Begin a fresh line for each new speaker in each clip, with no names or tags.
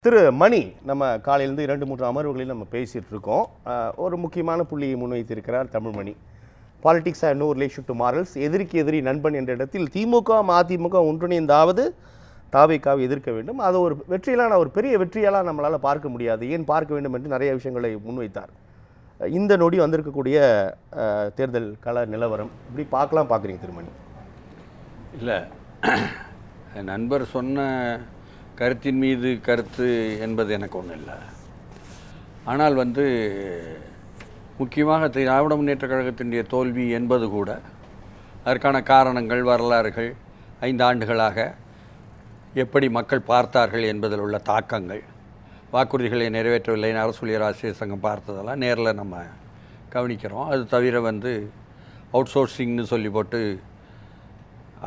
திரு மணி, நம்ம காலையிலேருந்து 2-3 அமர்வுகளில் நம்ம பேசிகிட்டு இருக்கோம். ஒரு முக்கியமான புள்ளியை முன்வைத்திருக்கிறார் Tamilmani. Politics have no relation to morals. எதிரிக்கு எதிரி நண்பன் என்ற இடத்தில் திமுக அதிமுக ஒன்றிணைந்தாவது தாவேக்காவை எதிர்க்க வேண்டும். அது ஒரு வெற்றியெல்லாம் ஒரு பெரிய வெற்றியெல்லாம் நம்மளால் பார்க்க முடியாது. ஏன் பார்க்க வேண்டும் என்று நிறைய விஷயங்களை முன்வைத்தார். இந்த நொடி வந்திருக்கக்கூடிய தேர்தல் கள நிலவரம் இப்படி பார்க்குறீங்க திருமணி?
இல்லை, நண்பர் சொன்ன கருத்தின் மீது கருத்து என்பது எனக்கு ஒன்றும் இல்லை. ஆனால் முக்கியமாக திராவிட முன்னேற்ற கழகத்தினுடைய தோல்வி என்பது கூட அதற்கான காரணங்கள், வரலாறுகள், 5 ஆண்டுகளாக எப்படி மக்கள் பார்த்தார்கள் என்பதில் உள்ள தாக்கங்கள், வாக்குறுதிகளை நிறைவேற்றவில்லைன்னு அரசு ஊழியர் ஆசிரியர் சங்கம் பார்த்ததெல்லாம் நேரில் நம்ம கவனிக்கிறோம். அது தவிர அவுட் சோர்சிங்னு சொல்லி போட்டு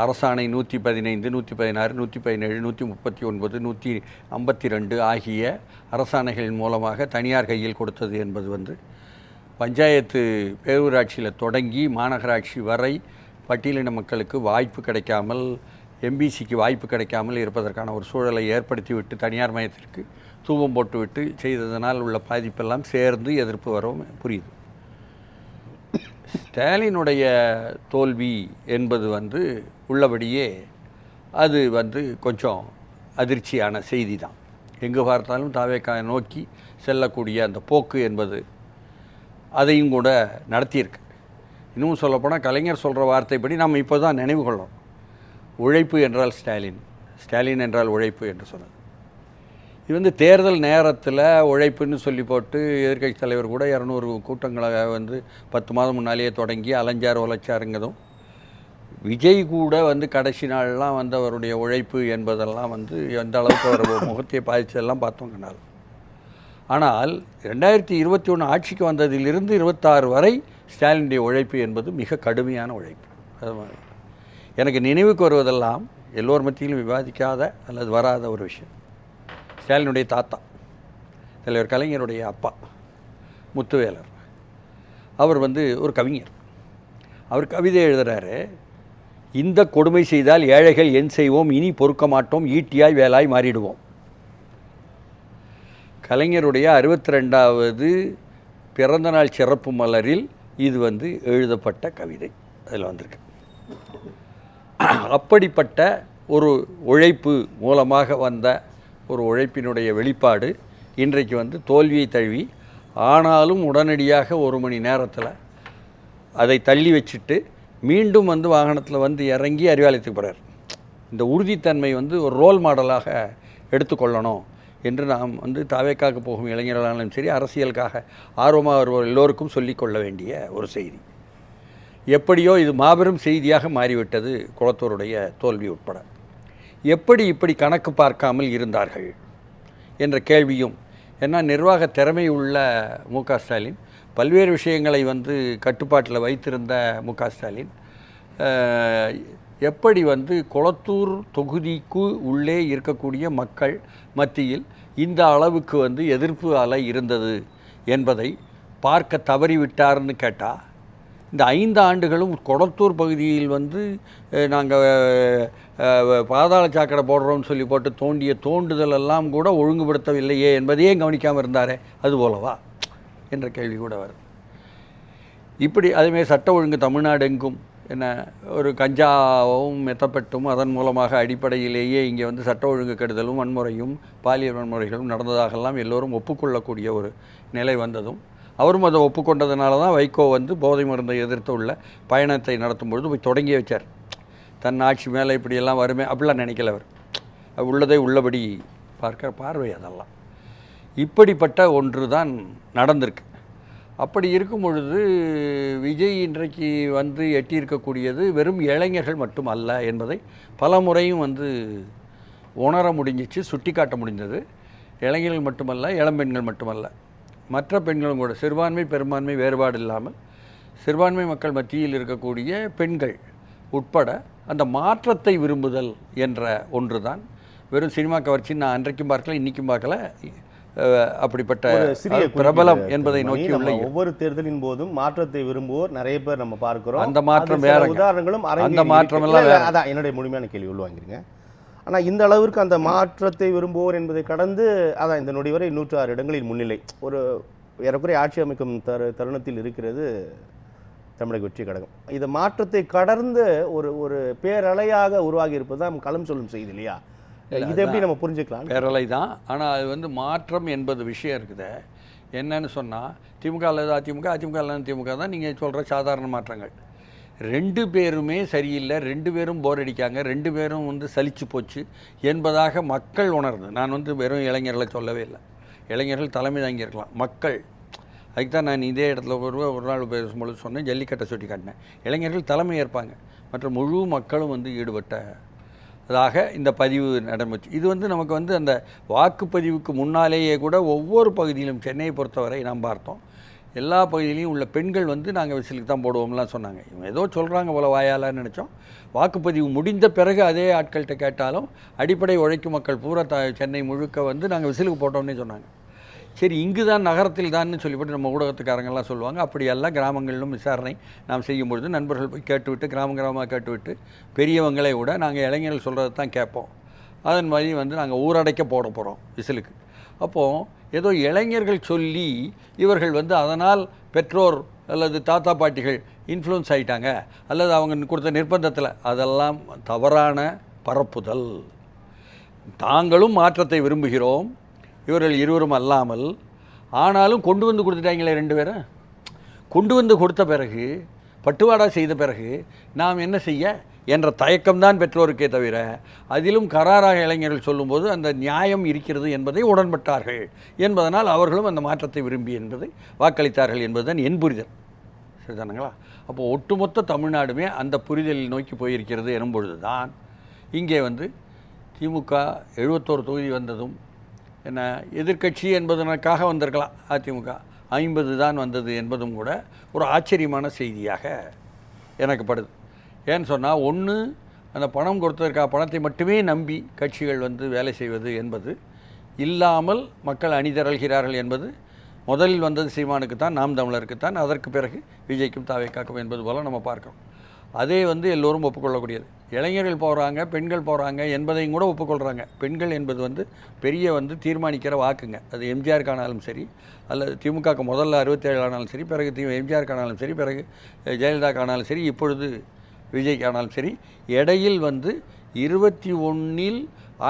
அரசாணை 115, 116, 117, 139, 152 ஆகிய அரசாணைகளின் மூலமாக தனியார் கையில் கொடுத்தது என்பது பஞ்சாயத்து பேரூராட்சியில் தொடங்கி மாநகராட்சி வரை பட்டியலின மக்களுக்கு வாய்ப்பு கிடைக்காமல், எம்பிசிக்கு வாய்ப்பு கிடைக்காமல் இருப்பதற்கான ஒரு சூழலை ஏற்படுத்திவிட்டு தனியார் மயத்திற்கு தூவம் போட்டுவிட்டு செய்ததனால் உள்ள பாதிப்பெல்லாம் சேர்ந்து எதிர்ப்பு வரவும் புரியுது. ஸ்டாலினுடைய தோல்வி என்பது உள்ளபடியே அது கொஞ்சம் அதிர்ச்சியான செய்தி தான். எங்கே பார்த்தாலும் தாவேக்கா நோக்கி செல்லக்கூடிய அந்த போக்கு என்பது அதையும் கூட நடத்தியிருக்கு. இன்னும் சொல்லப்போனால் கலைஞர் சொல்கிற வார்த்தைப்படி நம்ம இப்போ தான் நினைவு கொள்ளணும். உழைப்பு என்றால் ஸ்டாலின், ஸ்டாலின் என்றால் உழைப்பு என்று சொன்னது. இது தேர்தல் நேரத்தில் உழைப்புன்னு சொல்லி போட்டு எதிர்க்கட்சி தலைவர் கூட 200 கூட்டங்களை 10 மாதம் முன்னாலேயே தொடங்கி அலைஞ்சார் உழைச்சாருங்கதும், விஜய் கூட கடைசி நாள்லாம் அவருடைய உழைப்பு என்பதெல்லாம் எந்த அளவுக்கு அவர் முகத்தை பாதித்ததெல்லாம் பார்த்தோங்கனால். ஆனால் 2021 ஆட்சிக்கு வந்ததிலிருந்து 26 வரை ஸ்டாலினுடைய உழைப்பு என்பது மிக கடுமையான உழைப்பு. அது எனக்கு நினைவுக்கு வருவதெல்லாம் எல்லோர் மத்தியிலும் விவாதிக்காத அல்லது வராத ஒரு விஷயம். ஸ்டாலினுடைய தாத்தா தலைவர் கலைஞருடைய அப்பா முத்துவேலர், அவர் ஒரு கவிஞர். அவர் கவிதை எழுதுகிறாரு, இந்த கொடுமை செய்தால் ஏழைகள் என் செய்வோம், இனி பொறுக்க மாட்டோம், ஈட்டியாய் வேலாய் மாறிடுவோம். கலைஞருடைய 62வது பிறந்தநாள் சிறப்பு மலரில் இது எழுதப்பட்ட கவிதை அதில் வந்திருக்கு. அப்படிப்பட்ட ஒரு உழைப்பு மூலமாக வந்த ஒரு உழைப்பினுடைய வெளிப்பாடு இன்றைக்கு தோல்வியை தழுவி, ஆனாலும் உடனடியாக 1 மணி நேரத்தில் அதை தள்ளி வச்சுட்டு மீண்டும் வாகனத்தில் இறங்கி அறிவாலயத்துக்கு போகிறார். இந்த உறுதித்தன்மை ஒரு ரோல் மாடலாக எடுத்துக்கொள்ளணும் என்று நாம் தாவேக்காக போகும் இளைஞர்களாலும் சரி, அரசியலுக்காக ஆர்வமாக வருவோர் எல்லோருக்கும் சொல்லிக்கொள்ள வேண்டிய ஒரு செய்தி. எப்படியோ இது மாபெரும் செய்தியாக மாறிவிட்டது. குளத்தூருடைய தோல்வி உட்பட எப்படி இப்படி கணக்கு பார்க்காமல் இருந்தார்கள் என்ற கேள்வியும், ஏன்னா நிர்வாக திறமை உள்ள மு.க. ஸ்டாலின், பல்வேறு விஷயங்களை கட்டுப்பாட்டில் வைத்திருந்த மு.க. ஸ்டாலின் எப்படி குளத்தூர் தொகுதிக்கு உள்ளே இருக்கக்கூடிய மக்கள் மத்தியில் இந்த அளவுக்கு எதிர்ப்பு அலை இருந்தது என்பதை பார்க்க தவறிவிட்டார்னு கேட்டால், இந்த 5 ஆண்டுகளும் குளத்தூர் பகுதியில் நாங்கள் பாதாள சாக்கடை போடுறோம்னு சொல்லி போட்டு தோண்டிய தோண்டுதலெல்லாம் கூட ஒழுங்குபடுத்தவில்லையே என்பதையே கவனிக்காமல் இருந்தாரே, அது போலவா என்ற கேள்வி கூட வருது. இப்படி அதேமாதிரி சட்ட ஒழுங்கு தமிழ்நாடு எங்கும் என்ன ஒரு கஞ்சாவும் மெத்தப்பட்டும் அதன் மூலமாக அடிப்படையிலேயே இங்கே சட்ட ஒழுங்கு கெடுதலும் வன்முறையும் பாலியல் வன்முறைகளும் நடந்ததாகலாம் எல்லோரும் ஒப்புக்கொள்ளக்கூடிய ஒரு நிலை வந்ததும், அவரும் அதை ஒப்புக்கொண்டதுனால தான் வைகோ போதை மருந்தை எதிர்த்து உள்ள பயணத்தை நடத்தும் பொழுது போய் தொடங்கி வச்சார். தன் ஆட்சி மேலே இப்படியெல்லாம் வருமே அப்படிலாம் நினைக்கல. அவர் உள்ளதை உள்ளபடி பார்க்க பார்வை அதெல்லாம். இப்படிப்பட்ட ஒன்று தான் நடந்திருக்கு. அப்படி இருக்கும் பொழுது விஜய் இன்றைக்கு எட்டியிருக்கக்கூடியது வெறும் இளைஞர்கள் மட்டும் அல்ல என்பதை பல முறையும் உணர முடிஞ்சிச்சு, சுட்டி காட்ட முடிந்தது. இளைஞர்கள் மட்டுமல்ல, இளம்பெண்கள் மட்டுமல்ல, மற்ற பெண்களும் கூட சிறுபான்மை பெரும்பான்மை வேறுபாடு இல்லாமல் சிறுபான்மை மக்கள் மத்தியில் இருக்கக்கூடிய பெண்கள் உட்பட அந்த மாற்றத்தை விரும்புதல் என்ற ஒன்று தான். வெறும் சினிமா கவர்ச்சி நான் அன்றைக்கும் பார்க்கல, இன்றைக்கும் பார்க்கல, அப்படிப்பட்ட பிரபலம் என்பதை நோக்கி உள்ள
ஒவ்வொரு தேர்தலின் போதும் மாற்றத்தை விரும்புவோர் நிறைய பேர் நம்ம பார்க்கிறோம்.
அந்த மாற்றம் வேற,
உதாரணங்களும்
அந்த மாற்றம் எல்லாம்
அதான் என்னுடைய முழுமையான கேள்வி உள்வாங்கிறீங்க. ஆனால் இந்த அளவிற்கு அந்த மாற்றத்தை விரும்புவோர் என்பதை கடந்து அதான் இந்த நொடி வரை 106 இடங்களில் முன்னிலை ஒரு ஏறக்குறைய ஆட்சி அமைக்கும் தருணத்தில் இருக்கிறது தமிழக வெற்றி கழகம். இந்த மாற்றத்தை கடந்து ஒரு ஒரு பேரலையாக உருவாகி இருப்பது தான் களம் சொல்லும் செய்தி இல்லையா? இதை எப்படி நம்ம புரிஞ்சுக்கலாம்?
பேரலை தான். ஆனால் அது வந்து மாற்றம் என்பது விஷயம் இருக்குது. என்னன்னு சொன்னால் திமுக அல்லது அதிமுக, அதிமுக அல்லது திமுக தான் நீங்கள் சொல்கிற சாதாரண மாற்றங்கள். 2 பேருமே சரியில்லை, 2 பேரும் போர் அடிக்காங்க, 2 பேரும் வந்து சலிச்சு போச்சு என்பதாக மக்கள் உணர்ந்து, நான் வந்து வெறும் இளைஞர்களை சொல்லவே இல்லை, இளைஞர்கள் தலைமை தாங்கியிருக்கலாம், மக்கள். அதுக்கு தான் நான் இதே இடத்துல ஒரு நாள் பேசும்பொழுது சொன்னேன், ஜல்லிக்கட்டை சுட்டி காட்டினேன். இளைஞர்கள் தலைமை ஏற்பாங்க, மற்ற முழு மக்களும் வந்து ஈடுபட்டதாக இந்த பதிவு நடந்துச்சு. இது வந்து நமக்கு வந்து அந்த வாக்குப்பதிவுக்கு முன்னாலேயே கூட ஒவ்வொரு பகுதியிலும், சென்னையை பொறுத்தவரை நாம் பார்த்தோம், எல்லா பகுதியிலையும் உள்ள பெண்கள் வந்து நாங்கள் விசிலுக்கு தான் போடுவோம்லாம் சொன்னாங்க. இவங்க ஏதோ சொல்கிறாங்க போல வாயாலான்னு நினச்சோம். வாக்குப்பதிவு முடிந்த பிறகு அதே ஆட்கள்கிட்ட கேட்டாலும் அடிப்படை உழைக்கும் மக்கள் பூரா சென்னை முழுக்க வந்து நாங்கள் விசிலுக்கு போட்டோம்னே சொன்னாங்க. சரி, இங்கு தான் நகரத்தில் தான் சொல்லிவிட்டு நம்ம ஊடகத்துக்காரங்கெல்லாம் சொல்லுவாங்க. அப்படியெல்லாம் கிராமங்களிலும் விசாரணை நாம் செய்யும்பொழுது நண்பர்கள் போய் கேட்டுவிட்டு, கிராமமாக கேட்டுவிட்டு, பெரியவங்களே கூட நாங்கள் இளைஞர்கள் சொல்கிறது தான் கேட்போம், அதன் மாதிரி வந்து நாங்கள் ஊரடைக்க போட போகிறோம் விசிலுக்கு. அப்போது ஏதோ இளைஞர்கள் சொல்லி இவர்கள் வந்து அதனால் பெற்றோர் அல்லது தாத்தா பாட்டிகள் இன்ஃப்ளூயன்ஸ் ஆகிட்டாங்க, அல்லது அவங்க கொடுத்த நிர்பந்தத்தில், அதெல்லாம் தவறான பரப்புதல். தாங்களும் மாற்றத்தை விரும்புகிறோம், இவர்கள் இருவரும் அல்லாமல், ஆனாலும் கொண்டு வந்து கொடுத்துட்டாங்களே 2 பேரும். கொண்டு வந்து கொடுத்த பிறகு, பட்டுவாடா செய்த பிறகு நாம் என்ன செய்ய என்ற தயக்கம்தான் பெற்றோருக்கே தவிர, அதிலும் கராராக இளைஞர்கள் சொல்லும்போது அந்த நியாயம் இருக்கிறது என்பதை உடன்பட்டார்கள் என்பதனால் அவர்களும் அந்த மாற்றத்தை விரும்பி என்பதை வாக்களித்தார்கள் என்பதுதான் என் புரிதல். சரிதானுங்களா? அப்போது ஒட்டுமொத்த தமிழ்நாடுமே அந்த புரிதலில் நோக்கி போயிருக்கிறது எனும்பொழுது தான் இங்கே வந்து திமுக 71 தொகுதி வந்ததும் என்ன எதிர்க்கட்சி என்பதற்காக வந்திருக்கலாம், அதிமுக 50 தான் வந்தது என்பதும் கூட ஒரு ஆச்சரியமான செய்தியாக எனக்கு படுது. ஏன்னு சொன்னால், ஒன்று அந்த பணம் கொடுத்ததற்காக பணத்தை மட்டுமே நம்பி கட்சிகள் வந்து வேலை செய்வது என்பது இல்லாமல் மக்கள் அணிதிரள்கிறார்கள் என்பது முதலில் வந்தது சீமானுக்குத்தான், நாம் தமிழருக்குத்தான், அதற்கு பிறகு விஜய்க்கும் தாவேக்காக்கும் என்பது போல் நம்ம பார்க்கிறோம். அதே வந்து எல்லோரும் ஒப்புக்கொள்ளக்கூடியது. இளைஞர்கள் போகிறாங்க, பெண்கள் போகிறாங்க என்பதையும் கூட ஒப்புக்கொள்கிறாங்க. பெண்கள் என்பது வந்து பெரிய வந்து தீர்மானிக்கிற வாக்குங்க. அது எம்ஜிஆருக்கானாலும் சரி, அல்லது திமுக முதல்ல 67 ஆனாலும் சரி, பிறகு எம்ஜிஆருக்கானாலும் சரி, பிறகு ஜெயலலிதாக்கானாலும் சரி, இப்பொழுது விஜய்க்கானாலும் சரி, இடையில் வந்து 21இல்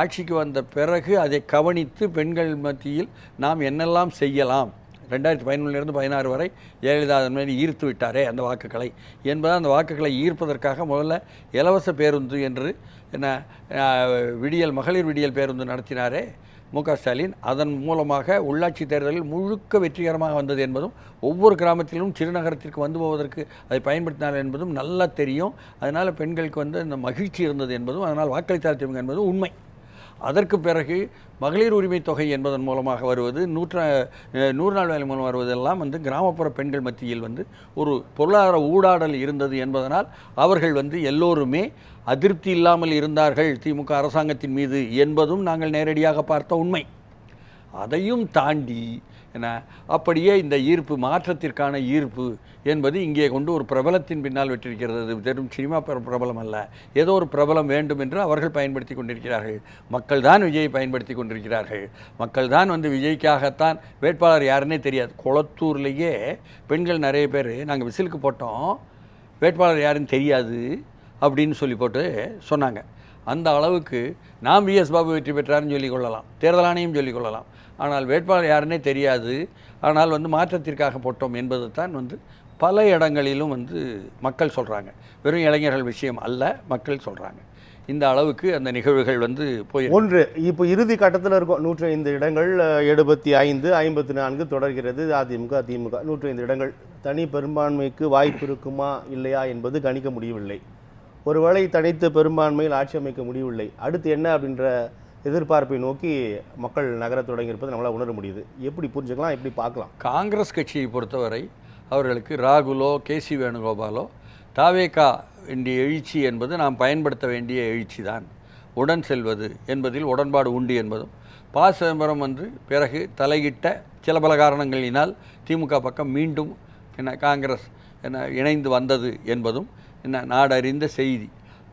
ஆட்சிக்கு வந்த பிறகு அதை கவனித்து பெண்கள் மத்தியில் நாம் என்னெல்லாம் செய்யலாம், 2011 16 வரை ஜெயலலிதா அதன் மாதிரி ஈர்த்து விட்டாரே அந்த வாக்குகளை என்பது, அந்த வாக்குகளை ஈர்ப்பதற்காக முதல்ல இலவச பேருந்து என்று என்ன விடியல் மகளிர் விடியல் பேருந்து நடத்தினாரே மு.க. ஸ்டாலின். அதன் மூலமாக உள்ளாட்சி தேர்தலில் முழுக்க வெற்றிகரமாக வந்தது என்பதும், ஒவ்வொரு கிராமத்திலும் சிறுநகரத்திற்கு வந்து போவதற்கு அதை பயன்படுத்தினார் என்பதும் நல்லா தெரியும். அதனால் பெண்களுக்கு வந்து அந்த மகிழ்ச்சி இருந்தது என்பதும், அதனால் வாக்களித்தார் என்பதும் உண்மை. அதற்கு பிறகு மகளிர் உரிமை தொகை என்பதன் மூலமாக வருவது, 100 நாள் வேலை மூலம் வருவதெல்லாம் வந்து கிராமப்புற பெண்கள் மத்தியில் வந்து ஒரு பொருளாதார ஊடாடல் இருந்தது என்பதனால் அவர்கள் வந்து எல்லோருமே அதிருப்தி இல்லாமல் இருந்தார்கள் திமுக அரசாங்கத்தின் மீது என்பதும் நாங்கள் நேரடியாக பார்த்த உண்மை. அதையும் தாண்டி என்ன அப்படியே இந்த ஈர்ப்பு, மாற்றத்திற்கான ஈர்ப்பு என்பது இங்கே கொண்டு ஒரு பிரபலத்தின் பின்னால் வெற்றிருக்கிறது. அது வெறும் சினிமா பிரபலம் அல்ல, ஏதோ ஒரு பிரபலம் வேண்டும் என்று அவர்கள் பயன்படுத்தி கொண்டிருக்கிறார்கள். மக்கள் தான் விஜயை பயன்படுத்தி கொண்டிருக்கிறார்கள். மக்கள் தான் வந்து விஜய்க்காகத்தான், வேட்பாளர் யாருன்னே தெரியாது. குளத்தூர்லேயே பெண்கள் நிறைய பேர் நாங்கள் விசிலுக்கு போட்டோம், வேட்பாளர் யாருன்னு தெரியாது அப்படின்னு சொல்லி போட்டு சொன்னாங்க. அந்த அளவுக்கு நாம் விஎஸ் பாபு வெற்றி பெற்றார்னு சொல்லிக்கொள்ளலாம், தேர்தல் ஆணையம் சொல்லிக்கொள்ளலாம், ஆனால் வேட்பாளர் யாருன்னே தெரியாது, ஆனால் வந்து மாற்றத்திற்காக போட்டோம் என்பது தான் வந்து பல இடங்களிலும் வந்து மக்கள் சொல்கிறாங்க. வெறும் இளைஞர்கள் விஷயம் அல்ல, மக்கள் சொல்கிறாங்க. இந்த அளவுக்கு அந்த நிகழ்வுகள் வந்து போய்
ஒன்று இப்போ இறுதி கட்டத்தில் இருக்கும். 105 இடங்கள், 75, 54 தொடர்கிறது அதிமுக திமுக. 105 இடங்கள் தனி பெரும்பான்மைக்கு வாய்ப்பு இருக்குமா இல்லையா என்பது கணிக்க முடியவில்லை. ஒருவேளை தனித்து பெரும்பான்மையில் ஆட்சி அமைக்க முடியவில்லை, அடுத்து என்ன அப்படின்ற எதிர்பார்ப்பை நோக்கி மக்கள் நகர தொடங்கியிருப்பது நம்மளால் உணர முடியுது. எப்படி புரிஞ்சுக்கலாம், எப்படி பார்க்கலாம்?
காங்கிரஸ் கட்சியை பொறுத்தவரை அவர்களுக்கு ராகுலோ கேசி வேணுகோபாலோ தாவேகா வேண்டிய எழுச்சி என்பது நாம் பயன்படுத்த வேண்டிய எழுச்சி தான். உடன் செல்வது என்பதில் உடன்பாடு உண்டு என்பதும், ப. சிதம்பரம் வந்து பிறகு தலையிட்ட சில பல காரணங்களினால் திமுக பக்கம் மீண்டும் என்ன காங்கிரஸ் என்ன இணைந்து வந்தது என்பதும் என்ன நாடறிந்த செய்தி.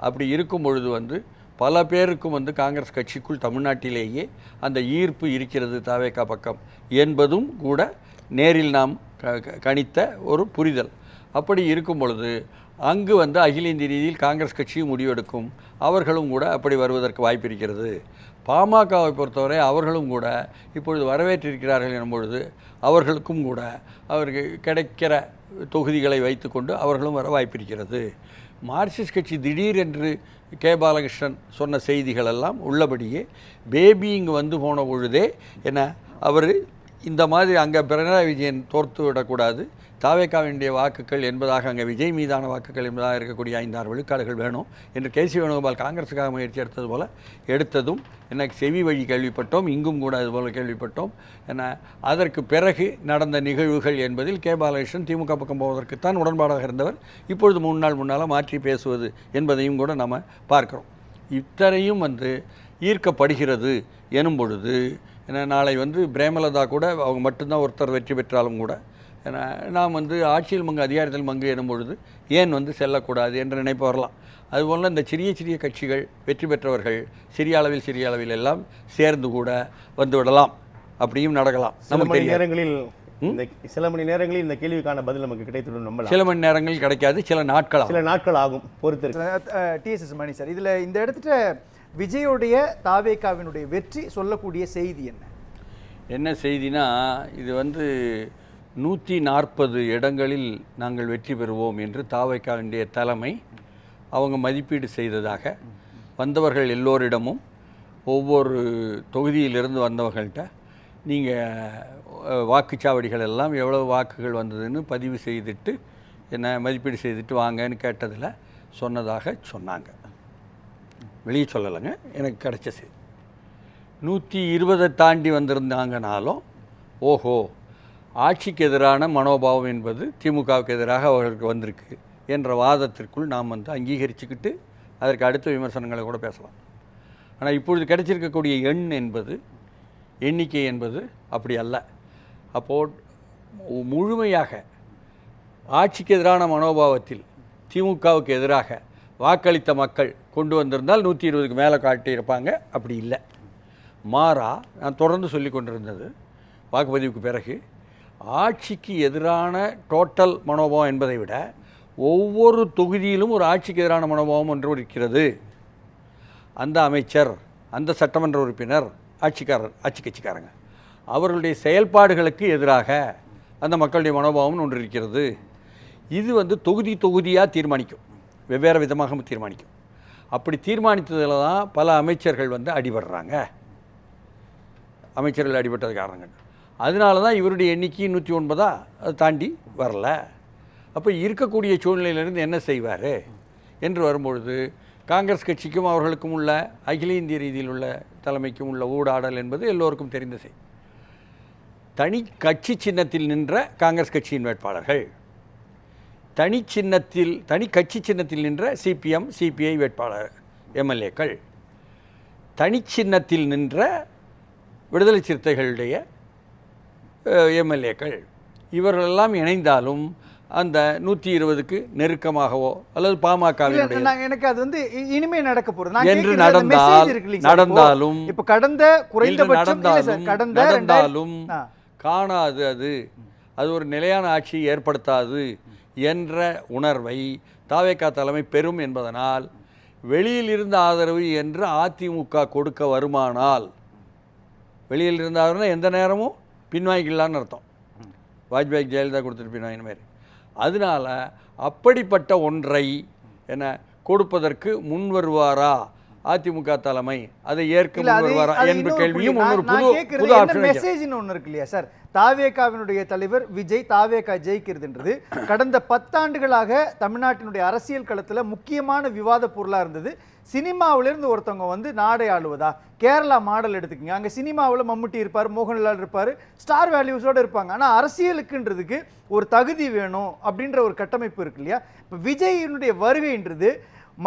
அப்படி இருக்கும் பொழுது வந்து பல பேருக்கும் வந்து காங்கிரஸ் கட்சிக்குள் தமிழ்நாட்டிலேயே அந்த ஈர்ப்பு இருக்கிறது தாவேகா பக்கம் என்பதும் கூட நேரில் நாம் கணித்த ஒரு புரிதல். அப்படி இருக்கும் பொழுது அங்கு வந்து அகில இந்திய ரீதியில் காங்கிரஸ் கட்சியும் முடிவெடுக்கும், அவர்களும் கூட அப்படி வருவதற்கு வாய்ப்பு இருக்கிறது. பாமகவை பொறுத்தவரை அவர்களும் கூட இப்பொழுது வரவேற்றிருக்கிறார்கள் எனும்பொழுது அவர்களுக்கும் கூட அவருக்கு கிடைக்கிற தொகுதிகளை வைத்துக்கொண்டு அவர்களும் வர வாய்ப்பிருக்கிறது. மார்க்சிஸ்ட் கட்சி திடீரென்று கே பாலகிருஷ்ணன் சொன்ன செய்திகள் எல்லாம் உள்ளபடியே பேபி இங்கு வந்து போன பொழுதே என்ன அவர் இந்த மாதிரி அங்கே பினராயி விஜயன் தோற்று விடக்கூடாது, தாவேகாவினுடைய வாக்குகள் என்பதாக அங்கே விஜய் மீதான வாக்குகள் என்பதாக இருக்கக்கூடிய 5-6 விழுக்காடுகள் வேணும் என்று கேசி வேணுகோபால் காங்கிரஸுக்காக முயற்சி எடுத்தது போல் எடுத்ததும் எனக்கு செவி வழி கேள்விப்பட்டோம், இங்கும் கூட அதுபோல் கேள்விப்பட்டோம். என அதற்கு பிறகு நடந்த நிகழ்வுகள் என்பதில் கே பாலகிருஷ்ணன் திமுக பக்கம் போவதற்குத்தான் உடன்பாடாக இருந்தவர். இப்பொழுது 3 நாள் முன்னால் மாற்றி பேசுவது என்பதையும் கூட நம்ம பார்க்குறோம். இத்தனையும் வந்து ஈர்க்கப்படுகிறது எனும் பொழுது ஏன்னா நாளை வந்து பிரேமலதா கூட அவங்க மட்டும்தான் ஒருத்தர் வெற்றி பெற்றாலும் கூட ஏன்னா நாம் வந்து ஆட்சியில் மங்கு அதிகாரத்தில் மங்கு எனும் பொழுது ஏன் வந்து செல்லக்கூடாது என்ற நினைப்பு வரலாம். அதுபோல் இந்த சிறிய சிறிய கட்சிகள் வெற்றி பெற்றவர்கள் சிறிய அளவில் எல்லாம் சேர்ந்து கூட வந்து விடலாம், அப்படியும் நடக்கலாம். நமக்கு
நேரங்களில் சில மணி நேரங்களில் இந்த கேள்விக்கான பதில் நமக்கு கிடைத்துடும். நம்பலாம்.
சில மணி நேரங்களில் கிடைக்காது, சில நாட்கள் ஆகும் பொறுத்து.
டிஎஸ்எஸ் மணி சார், இதில் இந்த இடத்துல விஜயோடைய தாவேகாவினுடைய வெற்றி சொல்லக்கூடிய செய்தி என்ன
செய்தினா, இது வந்து 140 இடங்களில் நாங்கள் வெற்றி பெறுவோம் என்று தாவேகாவினுடைய தலைமை அவங்க மதிப்பீடு செய்ததாக வந்தவர்கள் எல்லோரிடமும் ஒவ்வொரு தொகுதியிலிருந்து வந்தவர்கள்ட்ட நீங்கள் வாக்குச்சாவடிகள் எல்லாம் எவ்வளவு வாக்குகள் வந்ததுன்னு பதிவு செய்துட்டு என்ன மதிப்பீடு செய்துட்டு வாங்கன்னு கேட்டதில் சொன்னதாக சொன்னாங்க. வெளியே சொல்லலைங்க, எனக்கு கிடைச்ச செய்தி. 120 தாண்டி வந்திருந்தாங்கனாலும் ஓஹோ ஆட்சிக்கு எதிரான மனோபாவம் என்பது திமுகவுக்கு எதிராக அவர்களுக்கு வந்திருக்கு என்ற வாதத்திற்குள் நாம் வந்து அங்கீகரிச்சுக்கிட்டு அதற்கு அடுத்த விமர்சனங்களை கூட பேசலாம். ஆனால் இப்பொழுது கிடைச்சிருக்கக்கூடிய எண்ணிக்கை என்பது அப்படி அல்ல. அப்போது முழுமையாக ஆட்சிக்கு எதிரான மனோபாவத்தில் திமுகவுக்கு எதிராக வாக்களித்த மக்கள் கொண்டு வந்திருந்தால் 120க்கு மேலே காட்டியிருப்பாங்க. அப்படி இல்லை. மாறா நான் தொடர்ந்து சொல்லி கொண்டிருந்தது வாக்குப்பதிவுக்கு பிறகு ஆட்சிக்கு எதிரான டோட்டல் மனோபாவம் என்பதை விட ஒவ்வொரு தொகுதியிலும் ஒரு ஆட்சிக்கு எதிரான மனோபாவம் ஒன்று இருக்கிறது. அந்த அமைச்சர், அந்த சட்டமன்ற உறுப்பினர், ஆட்சி கட்சிக்காரங்க அவர்களுடைய செயல்பாடுகளுக்கு எதிராக அந்த மக்களுடைய மனோபாவம் ஒன்று இருக்கிறது. இது வந்து தொகுதியாக தீர்மானிக்கும், வெவ்வேறு விதமாக தீர்மானிக்கும். அப்படி தீர்மானித்ததில் தான் பல அமைச்சர்கள் வந்து அடிபடுறாங்க. அமைச்சர்கள் அடிபட்டது காரணங்கள். அதனால தான் இவருடைய எண்ணிக்கை 109 அது தாண்டி வரல. அப்போ இருக்கக்கூடிய சூழ்நிலையிலிருந்து என்ன செய்வார் என்று வரும்பொழுது காங்கிரஸ் கட்சிக்கும் அவர்களுக்கும் உள்ள அகில இந்திய ரீதியில் உள்ள தலைமைக்கும் உள்ள ஊடாடல் என்பது எல்லோருக்கும் தெரிந்த செய்தி. தனி கட்சி சின்னத்தில் நின்ற காங்கிரஸ் கட்சியின் வேட்பாளர்கள், தனி கட்சி சின்னத்தில் நின்ற சிபிஎம் சிபிஐ வேட்பாளர் எம்எல்ஏக்கள், தனி சின்னத்தில் நின்ற விடுதலை சிறுத்தைகளுடைய எம்எல்ஏக்கள், இவர்களெல்லாம் இணைந்தாலும் அந்த 120க்கு நெருக்கமாகவோ அல்லது பாமகவினுடைய
எனக்கு அது வந்து இனிமே நடக்க போறது
என்று நடந்தாலும்
இப்ப கடந்த குறைந்தபட்சம்
நடந்தாலும் காணாது, அது ஒரு நிலையான ஆட்சியை ஏற்படுத்தாது என்ற உணர்வை தாவேகா தலைமை பெறும் என்பதனால் வெளியில் இருந்த ஆதரவு என்று அதிமுக கொடுக்க வருமானால், வெளியில் இருந்த ஆதரவுனா எந்த நேரமும் பின்வாங்கிக்கலான்னு அர்த்தம். வாஜ்பாய் ஜெயலலிதா கொடுத்துட்டு பின்வாங்கின மாதிரி. அதனால் அப்படிப்பட்ட ஒன்றை என்ன கொடுப்பதற்கு முன் வருவாரா அதிமுக தலைமை, அதை ஏற்க முன் வருவாரா என்ற கேள்வியும் புது ஆப்ஷன்
ஒன்று இருக்கு இல்லையா சார்? தாவேகாவினுடைய தலைவர் விஜய் தாவேகா ஜெயிக்கிறதுன்றது கடந்த 10 ஆண்டுகளாக தமிழ்நாட்டினுடைய அரசியல் களத்தில் முக்கியமான விவாத பொருளாக இருந்தது. சினிமாவிலிருந்து ஒருத்தவங்க வந்து நாடை ஆளுவதா? கேரளா மாடல் எடுத்துக்கங்க. அங்கே சினிமாவில் மம்முட்டி இருப்பார், மோகன்லால் இருப்பார், ஸ்டார் வேல்யூஸோடு இருப்பாங்க. ஆனால் அரசியலுக்குன்றதுக்கு ஒரு தகுதி வேணும் அப்படின்ற ஒரு கட்டமைப்பு இருக்கு இல்லையா? இப்போ விஜயினுடைய வருகைன்றது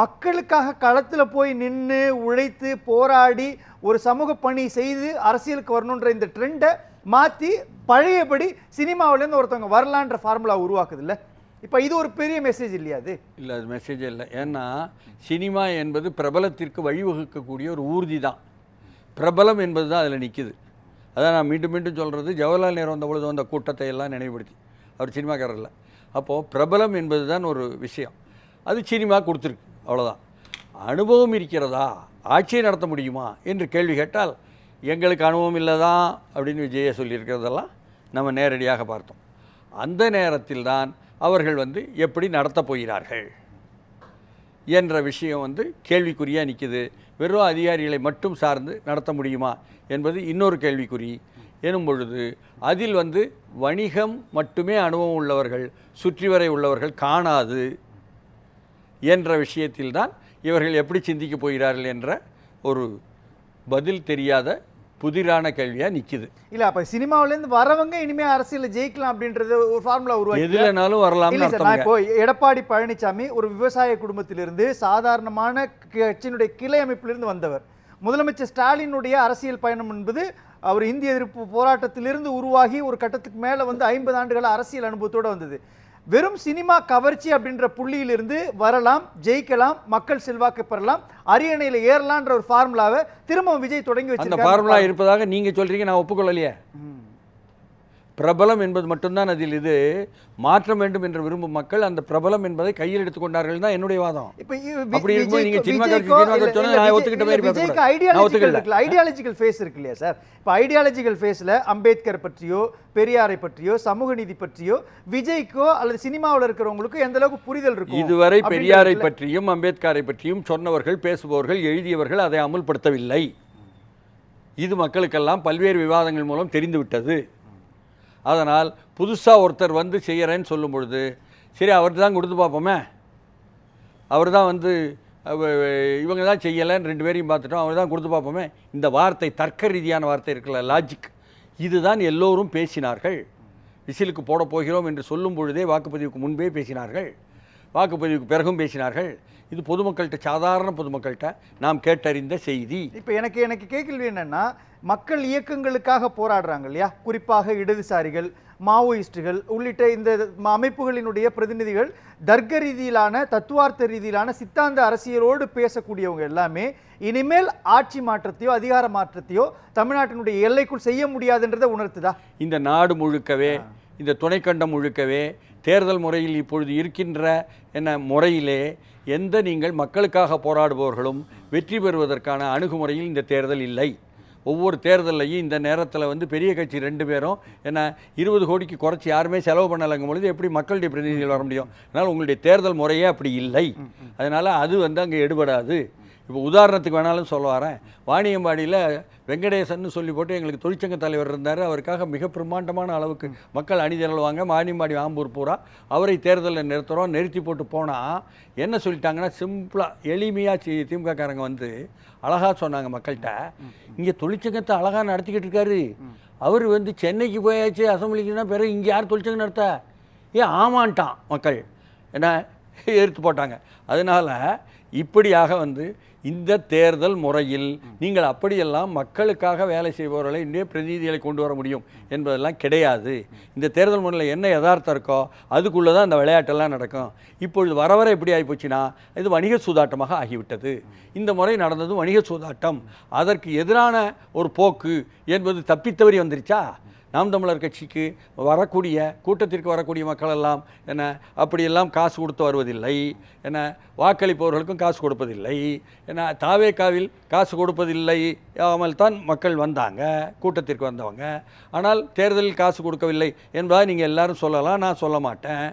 மக்களுக்காக களத்தில் போய் நின்று உழைத்து போராடி ஒரு சமூக பணி செய்து அரசியலுக்கு வரணுன்ற இந்த ட்ரெண்டை மாற்றி பழையபடி சினிமாவிலேருந்து ஒருத்தவங்க வரலான்ற ஃபார்முலா உருவாக்குது இல்லை? இப்போ இது ஒரு பெரிய மெசேஜ் இல்லையா அது?
இல்லை, அது மெசேஜே இல்லை. ஏன்னா சினிமா என்பது பிரபலத்திற்கு வழிவகுக்கக்கூடிய ஒரு ஊர்தி தான். பிரபலம் என்பது தான் அதில் நிற்கிது. அதான் நான் மீண்டும் மீண்டும் சொல்கிறது, ஜவஹர்லால் நேரு வந்த பொழுது வந்த கூட்டத்தை எல்லாம் நினைவுபடுத்தி, அவர் சினிமாக்காரர் இல்லை. அப்போது பிரபலம் என்பது தான் ஒரு விஷயம். அது சினிமா கொடுத்துருக்கு, அவ்வளோதான். அனுபவம் இருக்கிறதா, ஆட்சியை நடத்த முடியுமா என்று கேள்வி கேட்டால் எங்களுக்கு அனுபவம் இல்லை தான் அப்படின்னு விஜயை சொல்லியிருக்கிறதெல்லாம் நம்ம நேரடியாக பார்த்தோம். அந்த நேரத்தில் தான் அவர்கள் எப்படி நடத்தப் போகிறார்கள் என்ற விஷயம் கேள்விக்குறியாக நிற்கிது. வெறும் அதிகாரிகளை மட்டும் சார்ந்து நடத்த முடியுமா என்பது இன்னொரு கேள்விக்குறி எனும் பொழுது அதில் வணிகம் மட்டுமே அனுபவம் உள்ளவர்கள், சுற்றிவரை உள்ளவர்கள் காணாது என்ற விஷயத்தில்தான் இவர்கள் எப்படி சிந்திக்கப் போகிறார்கள் என்ற ஒரு பதில் தெரியாத புதிரான கேள்வியாக நிற்கிது.
இல்லை, அப்போ சினிமாவிலேருந்து வரவங்க இனிமேல் அரசியலில் ஜெயிக்கலாம் அப்படின்றது ஒரு ஃபார்முலா உருவாக்கி
எதுலனாலும் வரலாம்னு
நான்
அர்த்தம்.
இப்போ எடப்பாடி பழனிசாமி ஒரு விவசாய குடும்பத்திலிருந்து சாதாரணமான கட்சியினுடைய கிளை அமைப்பிலிருந்து வந்தவர். முதலமைச்சர் ஸ்டாலினுடைய அரசியல் பயணம் என்பது அவர் இந்திய எதிர்ப்பு போராட்டத்திலிருந்து உருவாகி ஒரு கட்டத்துக்கு மேலே 50 ஆண்டுகள் அரசியல் அனுபவத்தோடு வந்தது. வெறும் சினிமா கவர்ச்சி அப்படின்ற புள்ளியிலிருந்து வரலாம், ஜெயிக்கலாம், மக்கள் செல்வாக்கு பெறலாம், அரியணையில் ஏறலான்ற ஒரு ஃபார்முலாவை திரும்ப விஜய் தொடங்கி
அந்த ஃபார்முலா இருப்பதாக நீங்கள் சொல்கிறீங்க, நான் ஒப்புக்கொள்ளலையே. பிரபலம் என்பது மட்டும்தான் அதில். இது மாற்றம் வேண்டும் என்று விரும்பும் மக்கள் அந்த பிரபலம் என்பதை கையில் எடுத்துக்கொண்டார்கள் தான் என்னுடைய வாதம். அப்படி இருக்கும்போது நீங்க சினிமா சொன்னா நான் ஒத்துக்கிட்ட மாதிரி
பேசக்கூடாது. ஐடியாலஜிக்கல் ஃபேஸ் இருக்கு இல்லையா சார்? இப்போ ஐடியாலஜிக்கல் ஃபேஸில் அம்பேத்கர் பற்றியோ பெரியாரை பற்றியோ சமூக நீதி பற்றியோ விஜய்க்கோ அல்லது சினிமாவில் இருக்கிறவங்களுக்கும் எந்த அளவுக்கு புரிதல் இருக்கும்?
இதுவரை பெரியாரை பற்றியும் அம்பேத்கரை பற்றியும் சொன்னவர்கள், பேசுபவர்கள், எழுதியவர்கள் அதை அமுல்படுத்தவில்லை. இது மக்களுக்கெல்லாம் பல்வேறு விவாதங்கள் மூலம் தெரிந்துவிட்டது. அதனால் புதுசாக ஒருத்தர் செய்கிறேன்னு சொல்லும் பொழுது சரி அவர்கிட்ட தான் கொடுத்து பார்ப்போமே, அவர் தான் இவங்க தான் செய்யலைன்னு 2 பேரையும் பார்த்துட்டோம், அவர் தான் கொடுத்து பார்ப்போமே. இந்த வார்த்தை தர்க்க ரீதியான வார்த்தை இருக்குல்ல, லாஜிக், இதுதான் எல்லோரும் பேசினார்கள். விசிலுக்கு போட போகிறோம் என்று சொல்லும் பொழுதே வாக்குப்பதிவுக்கு முன்பே பேசினார்கள், வாக்குப்பதிவுக்கு பிறகும் பேசினார்கள். இது பொதுமக்கள்கிட்ட, சாதாரண பொதுமக்கள்கிட்ட நாம் கேட்டறிந்த செய்தி.
இப்போ எனக்கு கேள்வி என்னன்னா, மக்கள் இயக்கங்களுக்காக போராடுறாங்க இல்லையா, குறிப்பாக இடதுசாரிகள், மாவோயிஸ்டுகள் உள்ளிட்ட இந்த அமைப்புகளினுடைய பிரதிநிதிகள் தர்க்க ரீதியிலான, தத்துவார்த்த ரீதியிலான, சித்தாந்த அரசியலோடு பேசக்கூடியவங்க எல்லாமே இனிமேல் ஆட்சி மாற்றத்தையோ அதிகார மாற்றத்தையோ தமிழ்நாட்டினுடைய எல்லைக்குள் செய்ய முடியாதுன்றதை உணர்த்துதா?
இந்த நாடு முழுக்கவே, இந்த துணைக்கண்டம் முழுக்கவே தேர்தல் முறையில் இப்பொழுது இருக்கின்ற முறையிலே நீங்கள் மக்களுக்காக போராடுபவர்களும் வெற்றி பெறுவதற்கான அணுகுமுறையில் இந்த தேர்தல் இல்லை. ஒவ்வொரு தேர்தலையும் இந்த நேரத்தில் பெரிய கட்சி 2 பேரும் 20 கோடிக்கு குறைச்சி யாருமே செலவு பண்ணலைங்கும் பொழுது எப்படி மக்களுடைய பிரதிநிதிகள் வர முடியும்? அதனால் உங்களுடைய தேர்தல் முறையே அப்படி இல்லை. அதனால் அது அங்கே எடுபடாது. இப்போ உதாரணத்துக்கு வேணாலும் சொல்ல வரேன். வாணியம்பாடியில் வெங்கடேசன் சொல்லி போட்டு எங்களுக்கு தொழிற்சங்க தலைவர் இருந்தார். அவருக்காக மிக பிரம்மாண்டமான அளவுக்கு மக்கள் அணிதிரளுவாங்க. வாணியம்பாடி ஆம்பூர் பூரா அவரை தேர்தலில் நிறுத்துகிறோம். நிறுத்தி போட்டு போனால் என்ன சொல்லிட்டாங்கன்னா, சிம்பிளாக எளிமையாக திமுககாரங்க அழகாக சொன்னாங்க மக்கள்கிட்ட, இங்கே தொழிற்சங்கத்தை அழகாக நடத்திக்கிட்டு இருக்காரு, அவர் சென்னைக்கு போயாச்சு அசம்பிளிக்குன்னா பிறகு இங்கே யார் தொழிற்சங்கம் நடத்த? ஆமான்ட்டான் மக்கள், எடுத்து போட்டாங்க. அதனால் இப்படியாக இந்த தேர்தல் முறையில் நீங்கள் அப்படியெல்லாம் மக்களுக்காக வேலை செய்பவர்களை இன்னே பிரதிநிதிகளை கொண்டு வர முடியும் என்பதெல்லாம் கிடையாது. இந்த தேர்தல் முறையில் என்ன யதார்த்தம் இருக்கோ அதுக்குள்ளே தான் இந்த விளையாட்டெல்லாம் நடக்கும். இப்பொழுது வர வர எப்படி ஆகிப்போச்சுன்னா, இது வணிக சூதாட்டமாக ஆகிவிட்டது. இந்த முறை நடந்ததும் வணிக சூதாட்டம். அதற்கு எதிரான ஒரு போக்கு என்பது தப்பித்தவறி வந்துருச்சா? நாம் தமிழர் கட்சிக்கு வரக்கூடிய கூட்டத்திற்கு வரக்கூடிய மக்கள் எல்லாம் அப்படியெல்லாம் காசு கொடுத்து வருவதில்லை, வாக்களிப்பவர்களுக்கும் காசு கொடுப்பதில்லை, தாவேக்காவில் காசு கொடுப்பதில்லை ஆமல் தான் மக்கள் வந்தாங்க, கூட்டத்திற்கு வந்தவங்க. ஆனால் தேர்தலில் காசு கொடுக்கவில்லை என்பதாக நீங்கள் எல்லாரும் சொல்லலாம், நான் சொல்ல மாட்டேன்.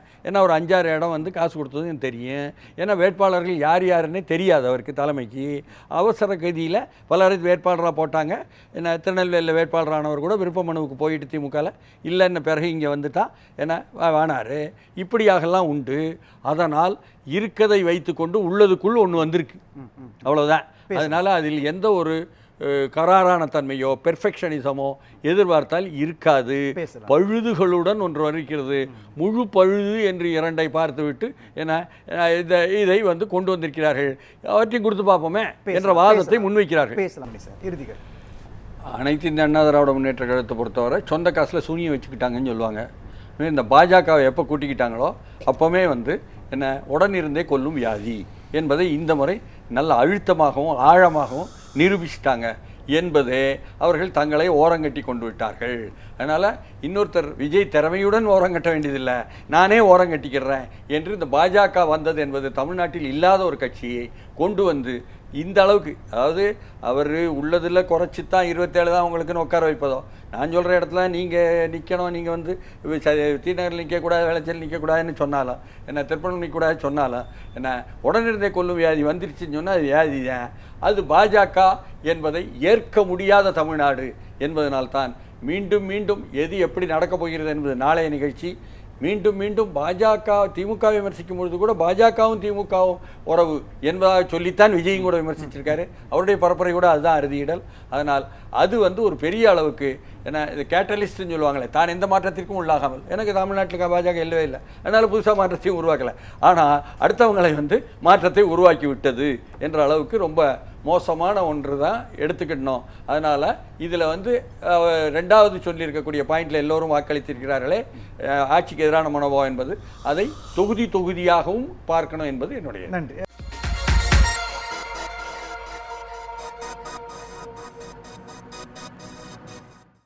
ஒரு 5-6 இடம் காசு கொடுத்தது எனக்கு தெரியும். வேட்பாளர்கள் யார் யாருன்னே தெரியாது அவருக்கு, தலைமைக்கு. அவசர கதியில் பலரை வேட்பாளராக போட்டாங்க. திருநெல்வேலியில் வேட்பாளரானவர் கூட விருப்ப மனுவுக்கு போயிட்டு திமுகவில் இல்லைன்னு பிறகு இங்கே வேணார். இப்படியாகலாம் உண்டு. அதனால் இருக்கதை வைத்துக்கொண்டு உள்ளதுக்குள் ஒன்று வந்திருக்கு, அவ்வளோதான். அதனால் அதில் எந்த ஒரு கராரான தன்மையோ பெர்ஃபெக்ஷனிசமோ எதிர்பார்த்தால் இருக்காது. பழுதுகளுடன் ஒன்று வருகிறது. முழு பழுது என்று 2ஐ பார்த்துவிட்டு இதை கொண்டு வந்திருக்கிறார்கள், அவற்றையும் கொடுத்து பார்ப்போமே என்ற வாதத்தை முன்வைக்கிறார்கள். அனைத்து இந்த அண்ணா திராவிட முன்னேற்ற கழகத்தை பொறுத்தவரை சொந்த காசில் சூனியம் வச்சுக்கிட்டாங்கன்னு சொல்லுவாங்க. இந்த பாஜகவை எப்போ கூட்டிக்கிட்டாங்களோ அப்போவே வந்து என்ன உடனிருந்தே கொல்லும் வியாதி என்பதை இந்த முறை நல்ல அழுத்தமாகவும் ஆழமாகவும் நிரூபிச்சிட்டாங்க என்பதே அவர்கள் தங்களை ஓரங்கட்டி கொண்டு விட்டார்கள். அதனால் இன்னொருத்தர் விஜய் திறமையுடன் ஓரங்கட்ட வேண்டியதில்லை, நானே ஓரங்கட்டிக்கிறேன் என்று இந்த பாஜக வந்தது என்பது தமிழ்நாட்டில் இல்லாத ஒரு கட்சியை கொண்டு வந்து இந்த அளவுக்கு, அதாவது அவர் உள்ளதில் குறைச்சி தான் 27 தான் உங்களுக்குன்னு உட்கார வைப்பதோ, நான் சொல்கிற இடத்துல நீங்கள் நிற்கணும், நீங்கள் வந்து தீநகரில் நிற்கக்கூடாது, விளைச்சல் நிற்கக்கூடாதுன்னு சொன்னாலும் என்ன, திருப்பணம் நிற்கக்கூடாது சொன்னாலும் என்ன, உடனிருந்தே கொல்லும் வியாதி வந்துருச்சுன்னு சொன்னால் அது வியாதி தான். அது பாஜக என்பதை ஏற்க முடியாத தமிழ்நாடு என்பதனால்தான் மீண்டும் மீண்டும் எது எப்படி நடக்கப் போகிறது என்பது நாளைய நிகழ்ச்சி. மீண்டும் மீண்டும் பாஜக திமுக விமர்சிக்கும் பொழுது கூட பாஜகவும் திமுகவும் உறவு என்பதாக சொல்லித்தான் விஜயும் கூட விமர்சிச்சிருக்காரு. அவருடைய பரப்புரை கூட அதுதான் அறுதியிடல். அதனால் அது வந்து ஒரு பெரிய அளவுக்கு ஏன்னா இது கேட்டலிஸ்ட்னு சொல்லுவாங்களே, தான் எந்த மாற்றத்திற்கும் உள்ளாகாமல், எனக்கு தமிழ்நாட்டில் பாஜக இல்லவே இல்லை, அதனால் புதுசாக மாற்றத்தையும் உருவாக்கலை, ஆனால் அடுத்தவங்களை வந்து மாற்றத்தை உருவாக்கி விட்டது என்ற அளவுக்கு ரொம்ப மோசமான ஒன்று தான் எடுத்துக்கிடணும். அதனால் இதில் வந்து ரெண்டாவது சொல்லியிருக்கக்கூடிய பாயிண்டில் எல்லோரும் வாக்களித்திருக்கிறார்களே ஆட்சிக்கு எதிரான மனோபாவம் என்பது, அதை தொகுதி தொகுதியாகவும் பார்க்கணும் என்பது என்னுடைய
நன்றி.